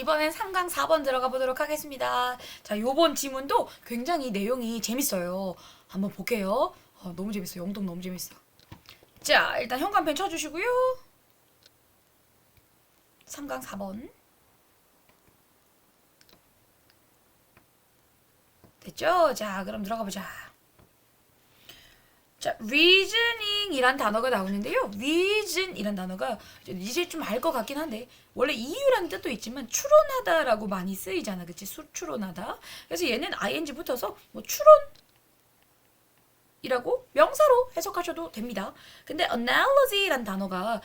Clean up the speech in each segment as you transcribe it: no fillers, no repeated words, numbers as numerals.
이번엔 3강 4번 들어가 보도록 하겠습니다. 자, 요번 지문도 굉장히 내용이 재밌어요. 한번 볼게요. 너무 재밌어요. 영동 너무 재밌어. 자, 일단 현관펜 쳐주시고요. 3강 4번. 됐죠? 자, 그럼 들어가 보자. 자, reasoning이란 단어가 나오는데요. reason이란 단어가 이제 좀 알 것 같긴 한데 원래 이유라는 뜻도 있지만 추론하다라고 많이 쓰이잖아, 그치? 추론하다. 그래서 얘는 ing 붙어서 뭐 추론이라고 명사로 해석하셔도 됩니다. 근데 analogy란 단어가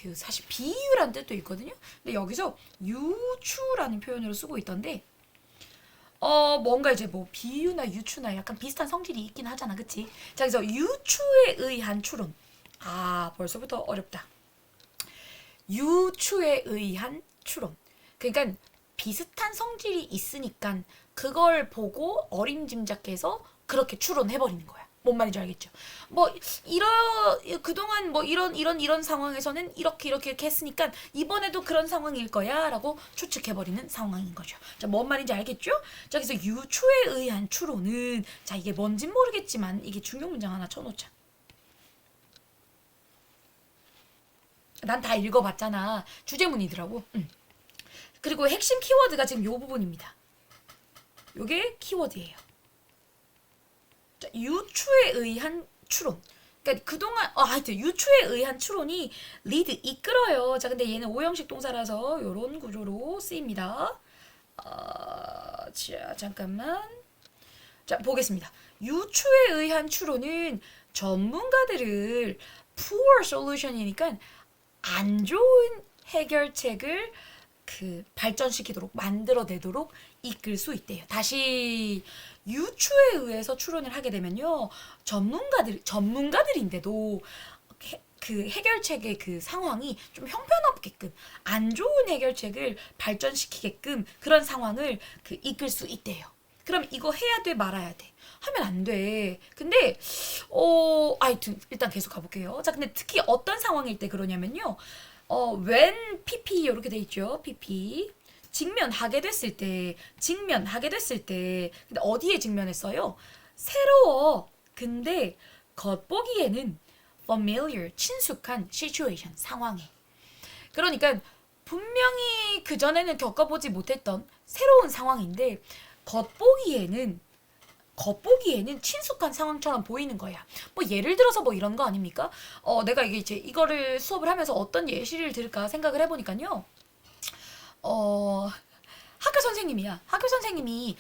그 사실 비유라는 뜻도 있거든요. 근데 여기서 유추라는 표현으로 쓰고 있던데. 뭔가 이제 뭐 비유나 유추나 약간 비슷한 성질이 있긴 하잖아, 그치? 자, 그래서 유추에 의한 추론. 벌써부터 어렵다. 유추에 의한 추론. 그러니까 비슷한 성질이 있으니까 그걸 보고 어림짐작해서 그렇게 추론해버리는 거야. 뭔 말인지 알겠죠? 그동안 이런 상황에서는 이렇게 했으니까 이번에도 그런 상황일 거야 라고 추측해버리는 상황인 거죠. 자, 뭔 말인지 알겠죠? 자, 그래서 유추에 의한 추론은, 자, 이게 뭔진 모르겠지만 이게 중요 문장 하나 쳐놓자. 난 다 읽어봤잖아. 주제문이더라고. 그리고 핵심 키워드가 지금 요 부분입니다. 요게 키워드예요. 자, 유추에 의한 추론. 그러니까 그동안 하여튼 유추에 의한 추론이 lead 이끌어요. 자, 근데 얘는 오형식 동사라서 요런 구조로 쓰입니다. 자, 잠깐만. 자, 보겠습니다. 유추에 의한 추론은 전문가들을 poor solution이니까 안 좋은 해결책을 발전시키도록 만들어내도록 이끌 수 있대요. 다시 유추에 의해서 추론을 하게 되면요, 전문가들인데도 해결책의 그 상황이 좀 형편없게끔 안 좋은 해결책을 발전시키게끔 그런 상황을 이끌 수 있대요. 그럼 이거 해야 돼, 말아야 돼? 하면 안 돼. 근데 하여튼 일단 계속 가볼게요. 자, 근데 특히 어떤 상황일 때 그러냐면요. when PP 이렇게 돼 있죠. PP 직면하게 됐을 때, 근데 어디에 직면했어요? 새로워. 근데 겉보기에는 familiar, 친숙한 situation, 상황에. 그러니까 분명히 그전에는 겪어보지 못했던 새로운 상황인데 겉보기에는 친숙한 상황처럼 보이는 거야. 예를 들어서 이런 거 아닙니까? 내가 이제 이거를 수업을 하면서 어떤 예시를 들을까 생각을 해보니까요. 학교 선생님이야. 학교 선생님이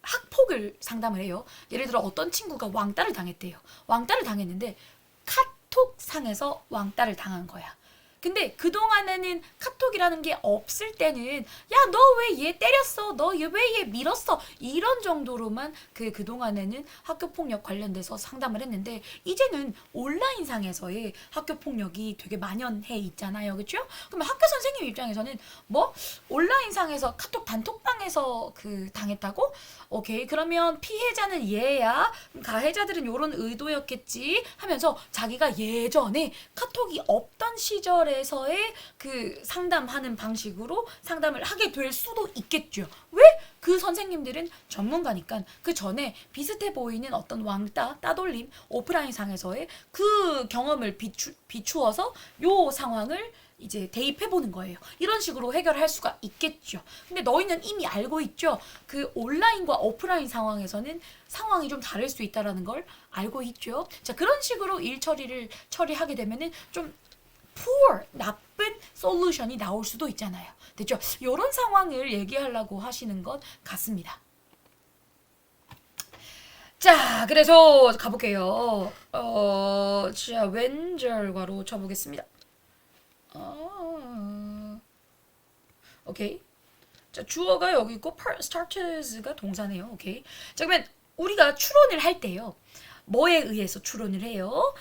학폭을 상담을 해요. 예를 들어 어떤 친구가 왕따를 당했대요. 왕따를 당했는데 카톡상에서 왕따를 당한 거야. 근데 그동안에는 카톡이라는 게 없을 때는 야, 너 왜 얘 때렸어? 너 왜 얘 밀었어? 이런 정도로만 그동안에는 학교폭력 관련돼서 상담을 했는데 이제는 온라인상에서의 학교폭력이 되게 만연해 있잖아요. 그렇죠? 그러면 학교 선생님 입장에서는 온라인상에서 카톡 단톡방에서 당했다고? 오케이. 그러면 피해자는 얘야. 가해자들은 요런 의도였겠지 하면서 자기가 예전에 카톡이 없던 시절에 에서의 상담하는 방식으로 상담을 하게 될 수도 있겠죠. 왜? 그 선생님들은 전문가니까 그 전에 비슷해 보이는 어떤 왕따, 따돌림, 오프라인상에서의 그 경험을 비추어서 요 상황을 이제 대입해보는 거예요. 이런 식으로 해결할 수가 있겠죠. 근데 너희는 이미 알고 있죠? 온라인과 오프라인 상황에서는 상황이 좀 다를 수 있다는 걸 알고 있죠? 자, 그런 식으로 처리하게 되면은 좀 poor, 나쁜 솔루션이 나올 수도 있잖아요. 됐죠? 이런 상황을 얘기하려고 하시는 것 같습니다. 자, 그래서 가볼게요. 자, 왼절과로 쳐보겠습니다. 오케이. 자, 주어가 여기 있고 starters가 동사네요. 오케이. 자, 그러면 우리가 추론을 할 때요. 뭐에 의해서 추론을 해요?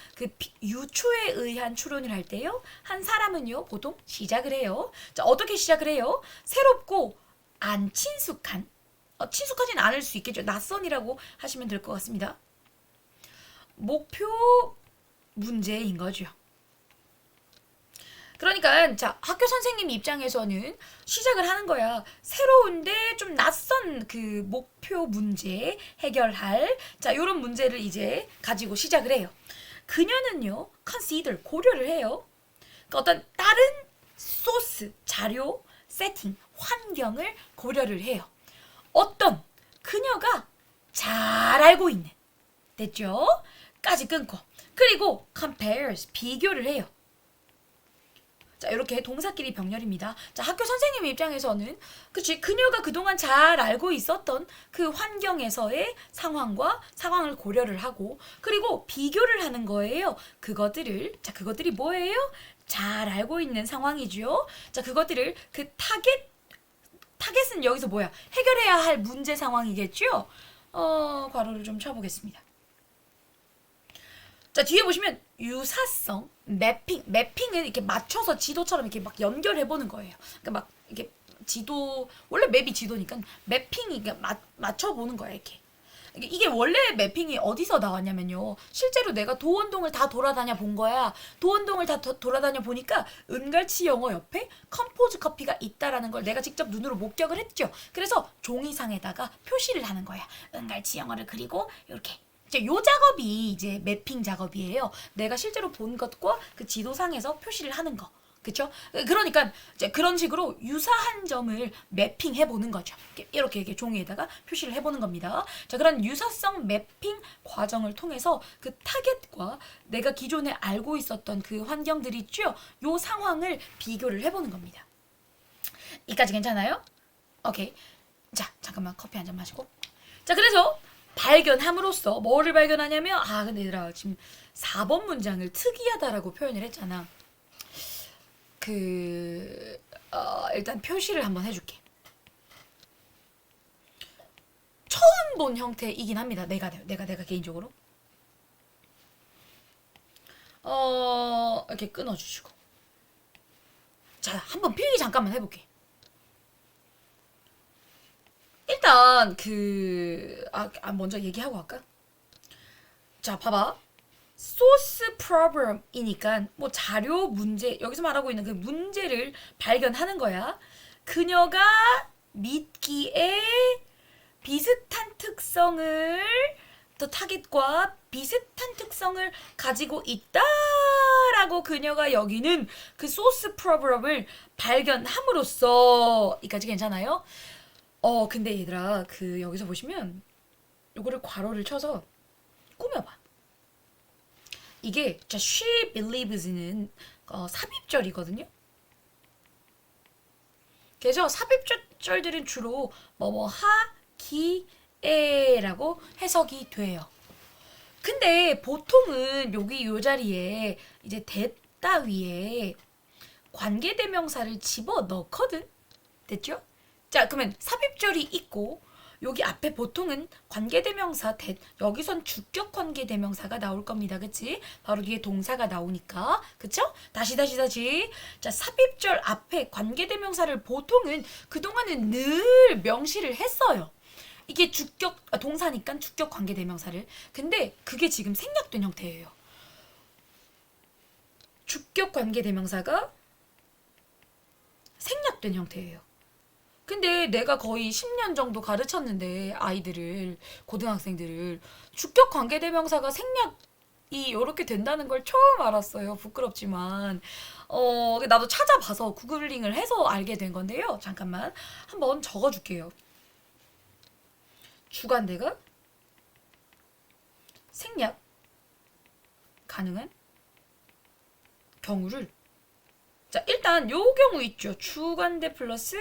유추에 의한 추론을 할 때요. 한 사람은요, 보통 시작을 해요. 자, 어떻게 시작을 해요? 새롭고 안 친숙한, 친숙하진 않을 수 있겠죠. 낯선이라고 하시면 될 것 같습니다. 목표 문제인 거죠. 그러니까 자 학교 선생님 입장에서는 시작을 하는 거야. 새로운데 좀 낯선 그 목표 문제 해결할 자 요런 문제를 이제 가지고 시작을 해요. 그녀는요 consider 고려를 해요. 그러니까 어떤 다른 소스 자료 세팅 환경을 고려를 해요. 어떤 그녀가 잘 알고 있는 됐죠? 까지 끊고 그리고 compares 비교를 해요. 자 이렇게 동사끼리 병렬입니다. 자 학교 선생님 입장에서는 그치 그녀가 그동안 잘 알고 있었던 그 환경에서의 상황을 고려를 하고 그리고 비교를 하는 거예요. 그것들이 뭐예요? 잘 알고 있는 상황이죠. 자 그것들을 그 타겟은 여기서 뭐야? 해결해야 할 문제 상황이겠죠? 괄호를 좀 쳐보겠습니다. 자 뒤에 보시면 유사성, 매핑은 이렇게 맞춰서 지도처럼 이렇게 막 연결해보는 거예요. 그러니까 막 이렇게 지도 원래 맵이 지도니까 매핑이 맞춰보는 거야 이렇게. 이게 원래 매핑이 어디서 나왔냐면요. 실제로 내가 도원동을 다 돌아다녀 본 거야. 도원동을 다 돌아다녀 보니까 은갈치 영어 옆에 컴포즈 커피가 있다라는 걸 내가 직접 눈으로 목격을 했죠. 그래서 종이상에다가 표시를 하는 거야. 은갈치 영어를 그리고 이렇게. 요 작업이 이제 매핑 작업이에요. 내가 실제로 본 것과 그 지도상에서 표시를 하는 거. 그쵸? 그러니까 이제 그런 식으로 유사한 점을 매핑해 보는 거죠. 이렇게 종이에다가 표시를 해보는 겁니다. 자, 그런 유사성 매핑 과정을 통해서 그 타겟과 내가 기존에 알고 있었던 그 환경들이 있죠. 요 상황을 비교를 해보는 겁니다. 이까지 괜찮아요? 오케이. 자, 잠깐만 커피 한 잔 마시고. 자, 그래서 발견함으로써 뭐를 발견하냐면 근데 얘들아 지금 4번 문장을 특이하다라고 표현을 했잖아. 일단 표시를 한번 해줄게. 처음 본 형태이긴 합니다. 내가 개인적으로. 이렇게 끊어주시고. 자, 한번 필기 잠깐만 해볼게. 일단 먼저 얘기하고 할까? 자, 봐봐. 소스 프로블럼이니까 뭐 자료 문제 여기서 말하고 있는 그 문제를 발견하는 거야. 그녀가 믿기에 비슷한 특성을 더 타겟과 비슷한 특성을 가지고 있다라고 그녀가 여기는 그 소스 프로블럼을 발견함으로써 이까지 괜찮아요? 근데 얘들아 여기서 보시면 요거를 괄호를 쳐서 꾸며봐. 이게 she believes는 삽입절이거든요. 그래서 삽입절들은 주로 뭐뭐 하기에라고 해석이 돼요. 근데 보통은 여기 요 자리에 이제 that 위에 관계대명사를 집어 넣거든. 됐죠? 자, 그러면 삽입절이 있고 여기 앞에 보통은 관계대명사 that 여기선 주격 관계대명사가 나올 겁니다. 그치? 바로 뒤에 동사가 나오니까. 그쵸? 다시. 자, 삽입절 앞에 관계대명사를 보통은 그동안은 늘 명시를 했어요. 이게 동사니까 주격 관계대명사를. 근데 그게 지금 생략된 형태예요. 주격 관계대명사가 생략된 형태예요. 근데 내가 거의 10년 정도 가르쳤는데 고등학생들을 주격 관계대명사가 생략이 이렇게 된다는 걸 처음 알았어요. 부끄럽지만 나도 찾아봐서 구글링을 해서 알게 된 건데요. 잠깐만 한번 적어줄게요. 주관대가 생략 가능한 경우를 자 일단 요 경우 있죠. 주관대 플러스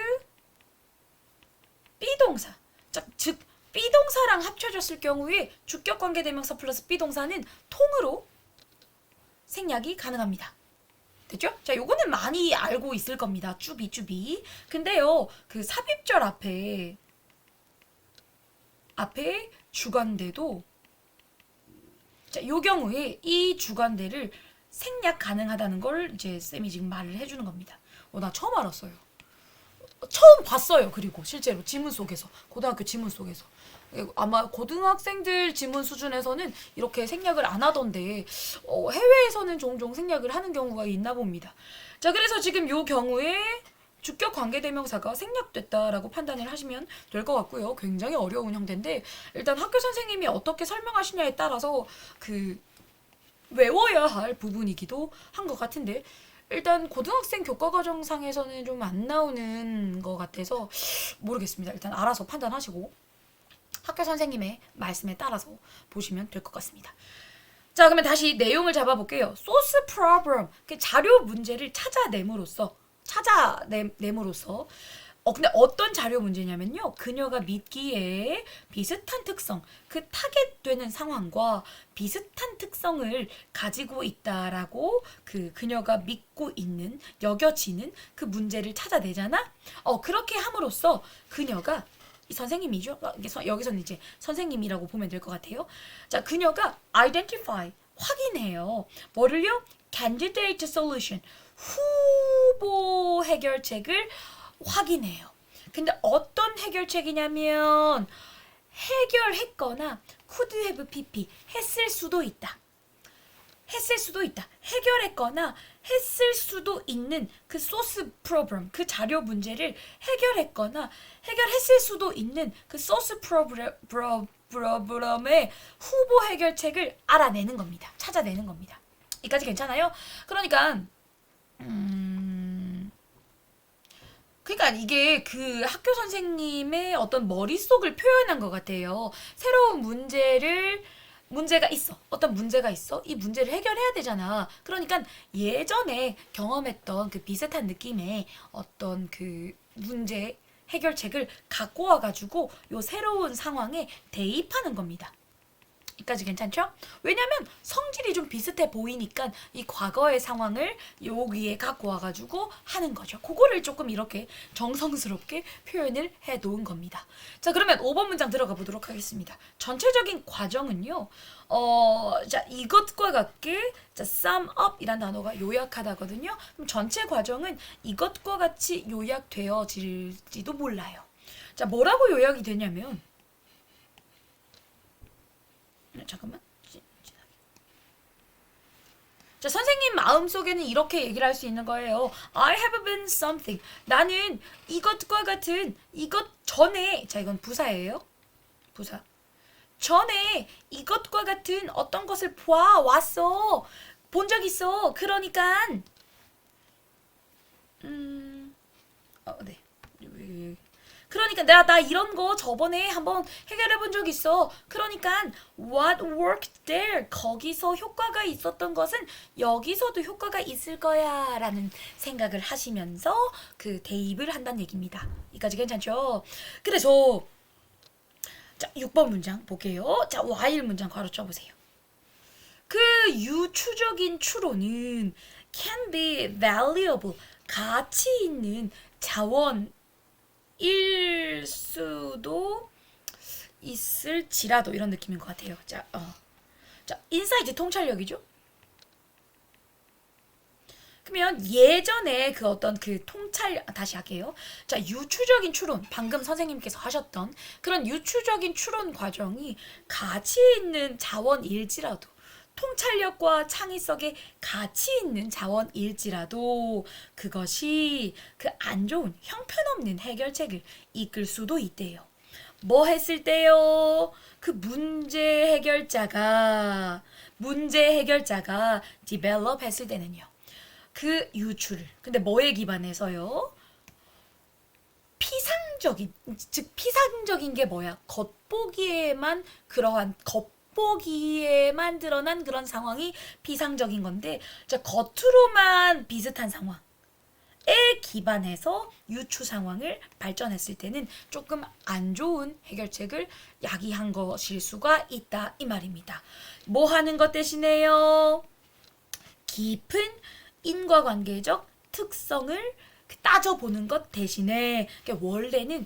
B동사. 자, 즉 B동사랑 합쳐졌을 경우에 주격관계대명사 플러스 B동사는 통으로 생략이 가능합니다. 됐죠? 자, 요거는 많이 알고 있을 겁니다. 쭈비. 근데요, 그 삽입절 앞에 주관대도 자, 요 경우에 이 주관대를 생략 가능하다는 걸 이제 쌤이 지금 말을 해주는 겁니다. 나 처음 알았어요. 처음 봤어요. 그리고 실제로 지문 속에서, 고등학교 지문 속에서. 아마 고등학생들 지문 수준에서는 이렇게 생략을 안 하던데 해외에서는 종종 생략을 하는 경우가 있나 봅니다. 자, 그래서 지금 요 경우에 주격 관계대명사가 생략됐다라고 판단을 하시면 될 것 같고요. 굉장히 어려운 형태인데 일단 학교 선생님이 어떻게 설명하시냐에 따라서 그 외워야 할 부분이기도 한 것 같은데 일단 고등학생 교과과정상에서는 좀 안 나오는 것 같아서 모르겠습니다. 일단 알아서 판단하시고 학교 선생님의 말씀에 따라서 보시면 될 것 같습니다. 자, 그러면 다시 내용을 잡아볼게요. 소스 프로블럼, 자료 문제를 찾아냄으로써 근데 어떤 자료 문제냐면요. 그녀가 믿기에 비슷한 특성, 그 타겟되는 상황과 비슷한 특성을 가지고 있다라고 그녀가 믿고 있는, 여겨지는 그 문제를 찾아내잖아? 그렇게 함으로써 그녀가 이 선생님이죠. 여기서는 이제 선생님이라고 보면 될 것 같아요. 자, 그녀가 identify, 확인해요. 뭐를요? candidate solution, 후보 해결책을 확인해요. 근데 어떤 해결책이냐면 해결했거나 could have pp 했을 수도 있다. 해결했거나 했을 수도 있는 그 소스 프로블럼, 그 자료 문제를 해결했거나 해결했을 수도 있는 그 소스 프로블럼의 후보 해결책을 알아내는 겁니다. 찾아내는 겁니다. 여기까지 괜찮아요? 그러니까 이게 그 학교 선생님의 어떤 머릿속을 표현한 것 같아요. 새로운 문제가 있어. 어떤 문제가 있어. 이 문제를 해결해야 되잖아. 그러니까 예전에 경험했던 그 비슷한 느낌의 어떤 그 문제 해결책을 갖고 와가지고 요 새로운 상황에 대입하는 겁니다. 여기까지 괜찮죠? 왜냐면 성질이 좀 비슷해 보이니까 이 과거의 상황을 여기에 갖고 와가지고 하는 거죠. 그거를 조금 이렇게 정성스럽게 표현을 해 놓은 겁니다. 자, 그러면 5번 문장 들어가 보도록 하겠습니다. 전체적인 과정은요. 자, 이것과 같게 자, sum up 이란 단어가 요약하다거든요. 그럼 전체 과정은 이것과 같이 요약되어질지도 몰라요. 자, 뭐라고 요약이 되냐면 잠깐만. 자, 선생님 마음속에는 이렇게 얘기를 할 수 있는 거예요. I have been something. 나는 이것과 같은 이것 전에, 자, 이건 부사예요. 부사. 전에 이것과 같은 어떤 것을 보아왔어. 본 적 있어. 그러니까 네. 그러니까 나 이런 거 저번에 한번 해결해 본 적 있어. 그러니까 what worked there, 거기서 효과가 있었던 것은 여기서도 효과가 있을 거야 라는 생각을 하시면서 그 대입을 한다는 얘기입니다. 여기까지 괜찮죠? 그래서 자, 6번 문장 볼게요. 자, while 문장 괄호 쳐보세요. 그 유추적인 추론은 can be valuable, 가치 있는 자원 일 수도 있을지라도 이런 느낌인 것 같아요. 자, 인사이트 통찰력이죠. 그러면 예전에 그 어떤 그 다시 할게요. 자, 유추적인 추론, 방금 선생님께서 하셨던 그런 유추적인 추론 과정이 가치 있는 자원일지라도, 통찰력과 창의성의 가치 있는 자원일지라도 그것이 그 안 좋은 형편없는 해결책을 이끌 수도 있대요. 뭐 했을 때요? 그 문제 해결자가 develop 했을 때는요. 그 유추를. 근데 뭐에 기반해서요? 피상적인 게 뭐야? 겉보기에만 드러난 그런 상황이 피상적인 건데, 자, 겉으로만 비슷한 상황에 기반해서 유추 상황을 발전했을 때는 조금 안 좋은 해결책을 야기한 것일 수가 있다 이 말입니다. 뭐 하는 것 대신에요? 깊은 인과관계적 특성을 따져보는 것 대신에 원래는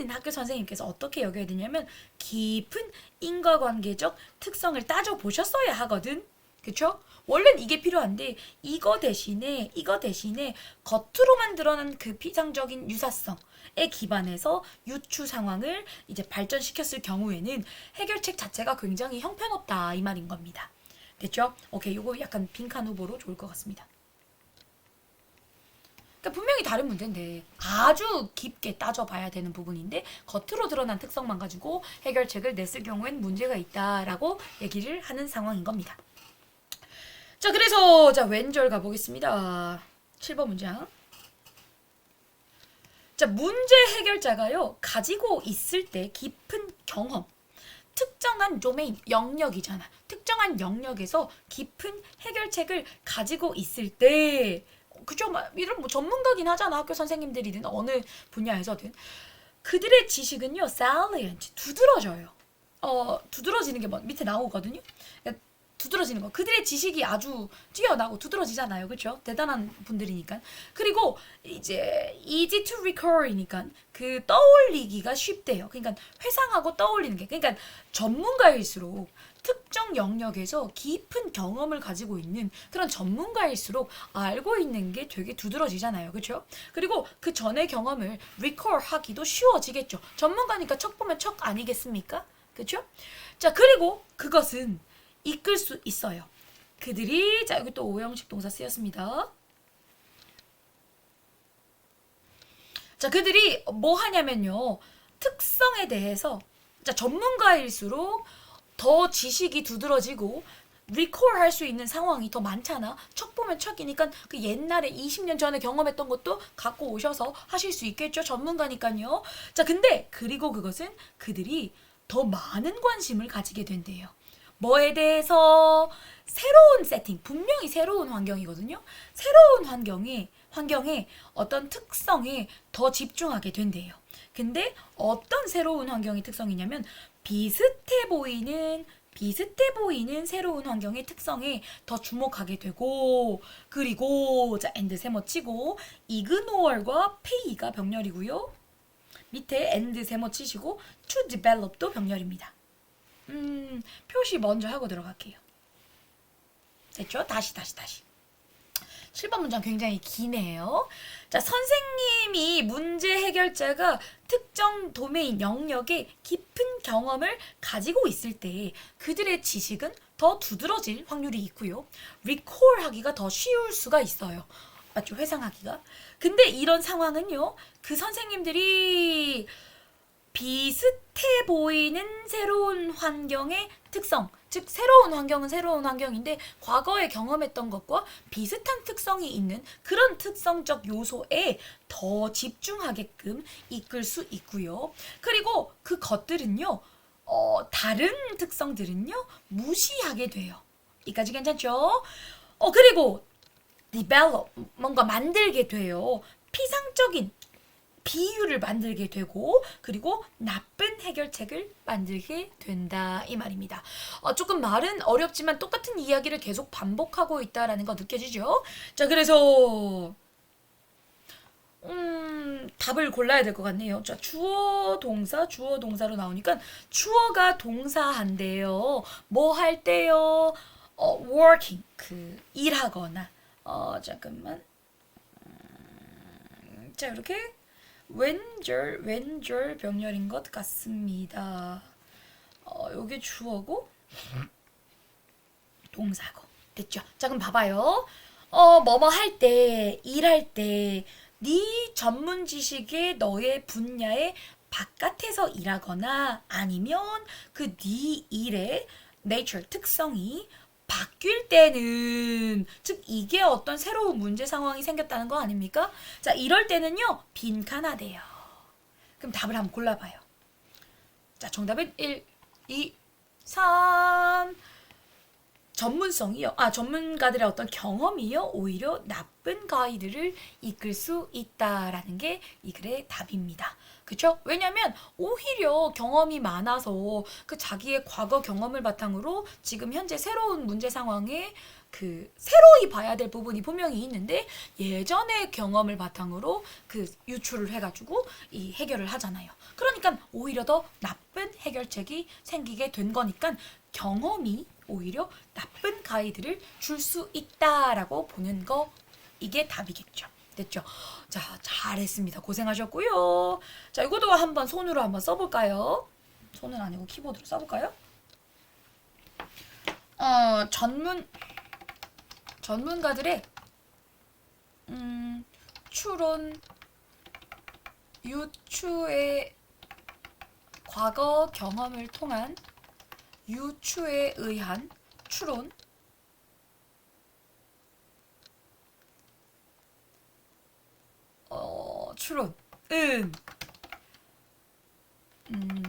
학교 선생님께서 어떻게 여겨야 되냐면 깊은 인과관계적 특성을 따져보셨어야 하거든. 그쵸? 원래는 이게 필요한데 이거 대신에 겉으로만 드러난 그 피상적인 유사성에 기반해서 유추 상황을 이제 발전시켰을 경우에는 해결책 자체가 굉장히 형편없다 이 말인 겁니다. 됐죠? 오케이, 요거 약간 빈칸 후보로 좋을 것 같습니다. 그러니까 분명히 다른 문제인데 아주 깊게 따져봐야 되는 부분인데 겉으로 드러난 특성만 가지고 해결책을 냈을 경우엔 문제가 있다라고 얘기를 하는 상황인 겁니다. 자, 그래서 자 왼절 가보겠습니다. 7번 문장. 자, 문제 해결자가요 가지고 있을 때 깊은 경험, 특정한 도메인, 영역이잖아. 특정한 영역에서 깊은 해결책을 가지고 있을 때, 그죠? 이런 뭐 전문가긴 하잖아. 학교 선생님들이든 어느 분야에서든. 그들의 지식은요, salient, 두드러져요. 두드러지는 게 뭐 밑에 나오거든요. 두드러지는 거. 그들의 지식이 아주 뛰어나고 두드러지잖아요. 그렇죠? 대단한 분들이니까. 그리고 이제 easy to recall이니까 그 떠올리기가 쉽대요. 그러니까 회상하고 떠올리는 게. 그러니까 전문가일수록 특정 영역에서 깊은 경험을 가지고 있는 그런 전문가일수록 알고 있는 게 되게 두드러지잖아요. 그렇죠? 그리고 그 전의 경험을 recall 하기도 쉬워지겠죠. 전문가니까 척 보면 척 아니겠습니까? 그렇죠? 자, 그리고 그것은 이끌 수 있어요. 그들이, 자, 여기 또 오형식 동사 쓰였습니다. 자, 그들이 뭐 하냐면요, 특성에 대해서, 자, 전문가일수록 더 지식이 두드러지고 리콜 할 수 있는 상황이 더 많잖아. 척 보면 척이니까 그 옛날에 20년 전에 경험했던 것도 갖고 오셔서 하실 수 있겠죠. 전문가니까요. 자, 근데 그리고 그것은 그들이 더 많은 관심을 가지게 된대요. 뭐에 대해서? 새로운 세팅, 분명히 새로운 환경이거든요. 새로운 환경에 어떤 특성에 더 집중하게 된대요. 근데 어떤 새로운 환경의 특성이냐면 비슷해 보이는 새로운 환경의 특성에 더 주목하게 되고, 그리고 자, and 세모 치고 ignore과 pay가 병렬이고요. 밑에 and 세모 치시고 to develop도 병렬입니다. 표시 먼저 하고 들어갈게요. 됐죠? 다시. 7번 문장 굉장히 기네요. 자, 선생님이 문제 해결자가 특정 도메인 영역에 깊은 경험을 가지고 있을 때 그들의 지식은 더 두드러질 확률이 있고요. 리콜 하기가 더 쉬울 수가 있어요. 맞죠? 회상하기가. 근데 이런 상황은요, 그 선생님들이 비슷해 보이는 새로운 환경의 특성, 즉 새로운 환경은 새로운 환경인데 과거에 경험했던 것과 비슷한 특성이 있는 그런 특성적 요소에 더 집중하게끔 이끌 수 있고요. 그리고 그 것들은요, 다른 특성들은요, 무시하게 돼요. 이까지 괜찮죠? 그리고 develop, 뭔가 만들게 돼요. 피상적인 비유를 만들게 되고, 그리고 나쁜 해결책을 만들게 된다 이 말입니다. 조금 말은 어렵지만 똑같은 이야기를 계속 반복하고 있다라는 거 느껴지죠? 자, 그래서 답을 골라야 될 것 같네요. 자, 주어 동사로 나오니까 주어가 동사한대요. 뭐 할 때요? working, 일하거나. 잠깐만. 자, 이렇게 왼절 병렬인 것 같습니다. 요게 주어고 동사고. 됐죠? 자, 그럼 봐봐요. 뭐뭐 할 때, 일할 때, 네 전문 지식의 너의 분야의 바깥에서 일하거나 아니면 그 네 일의 nature, 특성이 바뀔 때는, 즉 이게 어떤 새로운 문제 상황이 생겼다는 거 아닙니까? 자, 이럴 때는요, 빈칸하대요. 그럼 답을 한번 골라봐요. 자, 정답은 1, 2, 3. 전문성이요. 전문가들의 어떤 경험이요, 오히려 나쁜 가이드를 이끌 수 있다라는 게 이 글의 답입니다. 그쵸? 왜냐면 오히려 경험이 많아서 그 자기의 과거 경험을 바탕으로 지금 현재 새로운 문제 상황에 새로이 봐야 될 부분이 분명히 있는데 예전의 경험을 바탕으로 유추를 해가지고 이 해결을 하잖아요. 그러니까 오히려 더 나쁜 해결책이 생기게 된 거니까 경험이 오히려 나쁜 가이드를 줄 수 있다라고 보는 거 이게 답이겠죠. 됐죠? 자, 잘했습니다. 고생하셨고요. 자, 이것도 한번 손으로 한번 써볼까요? 손은 아니고 키보드로 써볼까요? 전문가들의 추론 유추의 과거 경험을 통한 유추에 의한 추론 추론은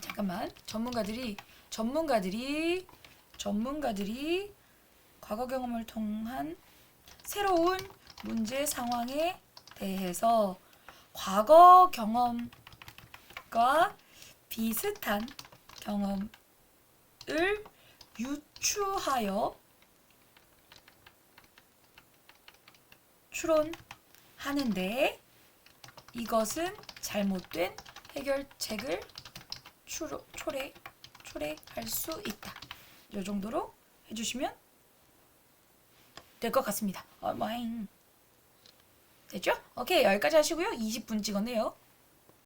잠깐만 전문가들이 과거 경험을 통한 새로운 문제 상황에 대해서 과거 경험과 비슷한 경험을 유추하여 추론하는데 이것은 잘못된 해결책을 초래할 수 있다. 이 정도로 해주시면 될 것 같습니다. 됐죠? 오케이, 여기까지 하시고요. 20분 찍었네요.